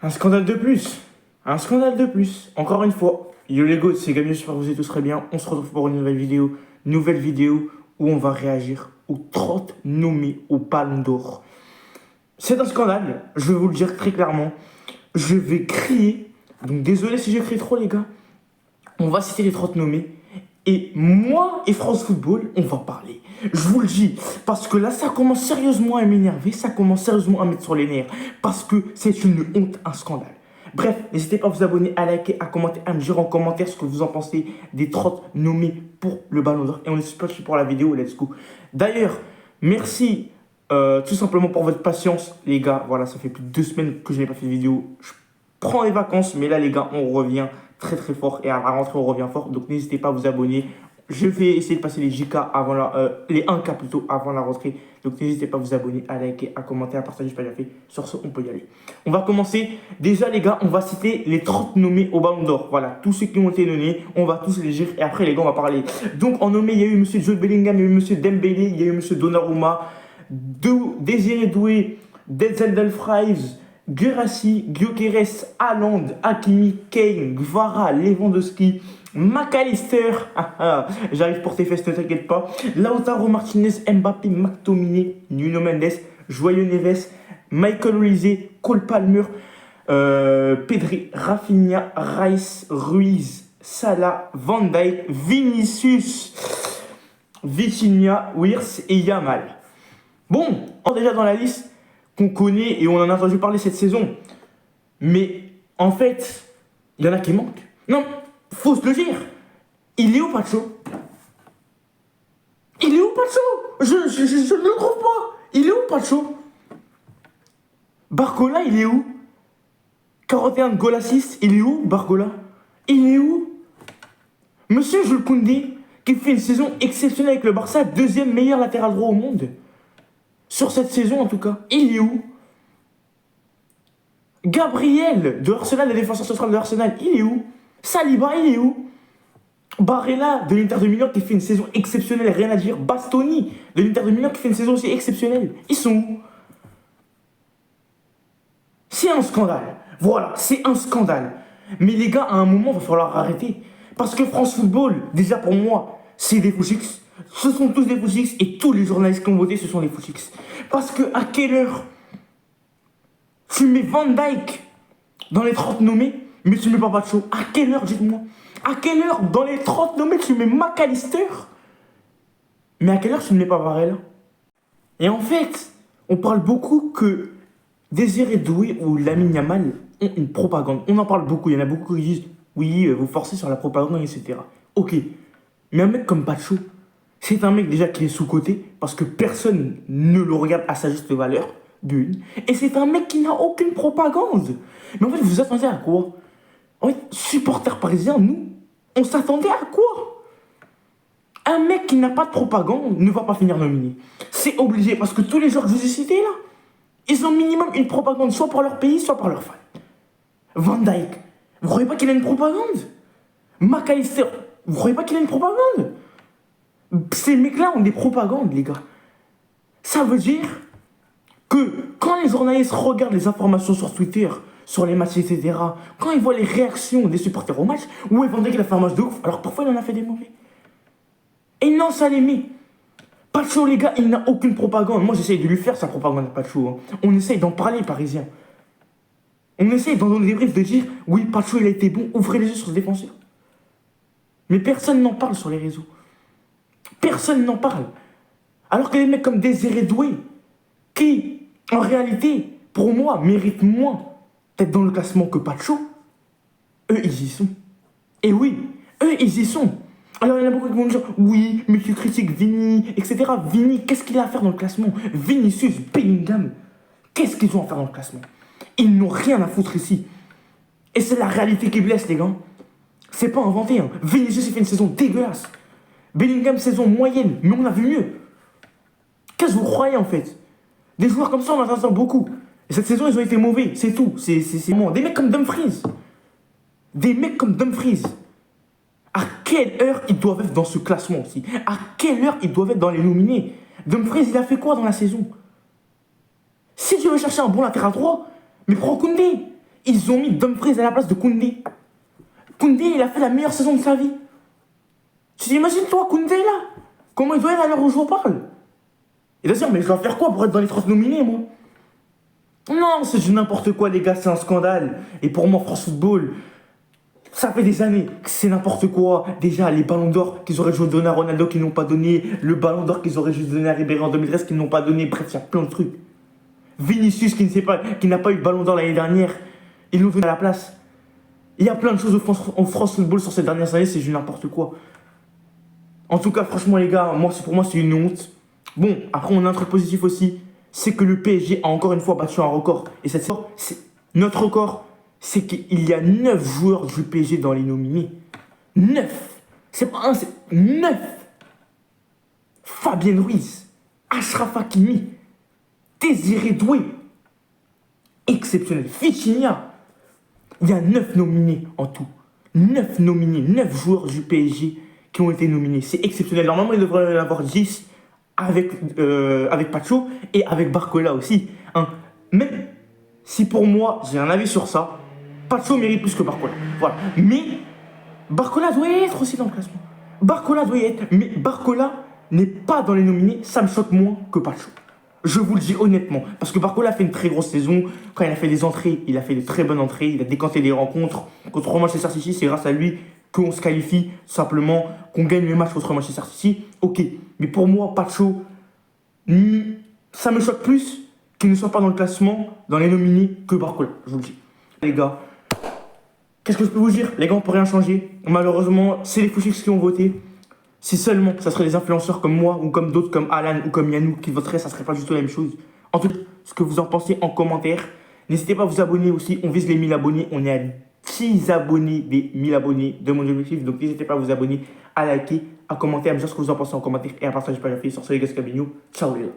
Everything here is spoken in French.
Un scandale de plus. Un scandale de plus. Encore une fois. Yo les gars, c'est Gabriel, j'espère que vous êtes tous très bien. On se retrouve pour une nouvelle vidéo. Nouvelle vidéo où on va réagir aux 30 nommés au Ballon d'Or. C'est un scandale, je vais vous le dire très clairement. Je vais crier. Donc désolé si j'ai crié trop les gars. On va citer les 30 nommés. Et moi et France Football, on va parler. Je vous le dis, parce que là, ça commence sérieusement à m'énerver, ça commence sérieusement à mettre sur les nerfs. Parce que c'est une honte, un scandale. Bref, n'hésitez pas à vous abonner, à liker, à commenter, à me dire en commentaire ce que vous en pensez des 30 nommés pour le Ballon d'Or. Et on est parti pour la vidéo, let's go. D'ailleurs, merci tout simplement pour votre patience, les gars. Voilà, ça fait plus de 2 semaines que je n'ai pas fait de vidéo. Je prends les vacances, mais là, les gars, on revient très très fort. Et à la rentrée, on revient fort. Donc, n'hésitez pas à vous abonner. Je vais essayer de passer les JK avant les 1K plutôt avant la rentrée. Donc n'hésitez pas à vous abonner, à liker, à commenter, à partager, je pas déjà fait. Sur ce, on peut y aller. On va commencer. Déjà les gars, on va citer les 30 nommés au Ballon d'Or. Voilà, tous ceux qui ont été nommés, on va tous les dire. Et après les gars, on va parler. Donc en nommé, il y a eu M. Jude Bellingham, il y a eu M. Dembélé, il y a eu M. Donnarumma, Désiré Doué, Denzel Dumfries, Guirassy, Gyökeres, Haaland, Hakimi, Kane, Gvara, Lewandowski, McAllister, j'arrive pour tes fesses, ne t'inquiète pas. Lautaro Martinez, Mbappé, McTominay, Nuno Mendes, Joyeux Neves, Michael Olise, Cole Palmer, Pedri, Rafinha, Rice, Ruiz, Salah, Van Dijk, Vinicius, Vitinha, Wirtz et Yamal. Bon, on est déjà dans la liste qu'on connaît et on en a entendu parler cette saison. Mais en fait, il y en a qui manquent. Non, faut se le dire. Il est où, Pacho? Il est où, Pacho? Je ne le trouve pas. Il est où, Pacho? Barcola, il est où? 41 de goal assist, il est où, Barcola? Il est où? Monsieur Jules Koundé, qui fait une saison exceptionnelle avec le Barça, deuxième meilleur latéral droit au monde. Sur cette saison, en tout cas. Il est où? Gabriel, de Arsenal, le défenseur central de Arsenal, il est où? Saliba, il est où? Barella, de l'Inter de Milan, qui fait une saison exceptionnelle, rien à dire. Bastoni, de l'Inter de Milan, qui fait une saison aussi exceptionnelle. Ils sont où? C'est un scandale. Voilà, c'est un scandale. Mais les gars, à un moment, il va falloir arrêter. Parce que France Football, déjà pour moi, c'est des footix. Ce sont tous des footix et tous les journalistes qui ont voté, ce sont des footix. Parce que à quelle heure tu mets Van Dijk dans les 30 nommés, mais tu mets pas Pacho? À quelle heure, dites-moi? À quelle heure, dans les 30 nommés, tu mets McAllister? Mais à quelle heure tu ne mets pas Varela? Et en fait, on parle beaucoup que Désiré Doué ou Lamine Yamal ont une propagande. On en parle beaucoup, il y en a beaucoup qui disent oui, vous forcez sur la propagande, etc. Ok, mais un mec comme Pacho, c'est un mec déjà qui est sous-coté parce que personne ne le regarde à sa juste valeur, d'une. Et c'est un mec qui n'a aucune propagande. Mais en fait, vous vous attendez à quoi? En fait, supporters parisiens, nous, on s'attendait à quoi? Un mec qui n'a pas de propagande ne va pas finir nominé. C'est obligé parce que tous les joueurs que je vous ai cités là, ils ont minimum une propagande, soit pour leur pays, soit pour leurs fans. Van Dijk, vous croyez pas qu'il a une propagande? McAllister, vous croyez pas qu'il a une propagande? Ces mecs-là ont des propagandes, les gars. Ça veut dire que quand les journalistes regardent les informations sur Twitter, sur les matchs, etc., quand ils voient les réactions des supporters au match, ouais, Van Dijk il a fait un match de ouf, alors que parfois il en a fait des mauvais. Et non, ça les met. Pacho, les gars, il n'a aucune propagande. Moi, j'essaye de lui faire sa propagande à Pacho. Hein. On essaye d'en parler, Parisiens. On essaye dans des briefs de dire oui, Pacho, il a été bon, ouvrez les yeux sur ce défenseur. Mais personne n'en parle sur les réseaux. Personne n'en parle. Alors que les mecs comme Désiré Doué, qui, en réalité, pour moi, méritent moins d'être dans le classement que Pacho, eux, ils y sont. Et oui, eux, ils y sont. Alors, il y en a beaucoup qui vont me dire oui, mais tu critiques Vini, etc. Vini, qu'est-ce qu'il a à faire dans le classement? Vinicius, Bellingham, qu'est-ce qu'ils ont à faire dans le classement? Ils n'ont rien à foutre ici. Et c'est la réalité qui blesse, les gars. C'est pas inventé. Hein. Vinicius, il fait une saison dégueulasse. Bellingham, saison moyenne, mais on a vu mieux. Qu'est-ce que vous croyez en fait? Des joueurs comme ça, on en attend beaucoup. Et cette saison, ils ont été mauvais, c'est tout. C'est moi. Des mecs comme Dumfries. Des mecs comme Dumfries. À quelle heure ils doivent être dans ce classement aussi? À quelle heure ils doivent être dans les nominés? Dumfries, il a fait quoi dans la saison? Si tu veux chercher un bon latéral droit, mais prends Koundé. Ils ont mis Dumfries à la place de Koundé. Koundé, il a fait la meilleure saison de sa vie. Tu t'imagines, toi, Koundé, là? Comment il doit être à l'heure où je vous parle? Il doit se dire, mais je dois faire quoi pour être dans les 30 nominés, moi? Non, c'est du n'importe quoi, les gars, c'est un scandale. Et pour moi, France Football, ça fait des années que c'est n'importe quoi. Déjà, les ballons d'or qu'ils auraient dû donner à Ronaldo qu'ils n'ont pas donné. Le ballon d'or qu'ils auraient dû donner à Ribéry en 2013 qu'ils n'ont pas donné. Bref, il y a plein de trucs. Vinicius qui ne sait pas, qui n'a pas eu le ballon d'or l'année dernière, ils l'ont donné à la place. Il y a plein de choses en France Football sur ces dernières années, c'est du n'importe quoi. En tout cas, franchement, les gars, pour moi, c'est une honte. Bon, après, on a un truc positif aussi, c'est que le PSG a encore une fois battu un record. Et notre record, c'est qu'il y a 9 joueurs du PSG dans les nominés. 9. C'est pas un, c'est 9. Fabien Ruiz, Achraf Hakimi, Désiré Doué, exceptionnel. Vitinha, il y a 9 nominés en tout. 9 nominés, 9 joueurs du PSG qui ont été nominés. C'est exceptionnel. Normalement, il devrait y en avoir 10 avec Pacho et avec Barcola aussi. Hein. Même si pour moi, j'ai un avis sur ça, Pacho mérite plus que Barcola. Voilà. Mais Barcola doit y être aussi dans le classement. Barcola doit y être. Mais Barcola n'est pas dans les nominés. Ça me choque moins que Pacho. Je vous le dis honnêtement. Parce que Barcola a fait une très grosse saison. Quand il a fait des entrées, il a fait de très bonnes entrées. Il a décanté des rencontres. Contre Manchester City, c'est grâce à lui qu'on se qualifie, simplement, qu'on gagne le match contre Manchester City. Ok. Mais pour moi, Pacho, ça me choque plus qu'il ne soit pas dans le classement, dans les nominés, que Barcola. Je vous le dis. Les gars, qu'est-ce que je peux vous dire? Les gars, on peut rien changer. Malheureusement, c'est les Fouchix qui ont voté. Si seulement ça serait des influenceurs comme moi, ou comme d'autres, comme Alan, ou comme Yannou, qui voteraient, ça serait pas du tout la même chose. En tout cas, ce que vous en pensez en commentaire. N'hésitez pas à vous abonner aussi. On vise les 1000 abonnés. On est à 10 abonnés des 1000 abonnés de mon objectif. Donc n'hésitez pas à vous abonner, à liker, à commenter, à me dire ce que vous en pensez en commentaire et à partager par la fille sur ce les gars, Ciao les gars.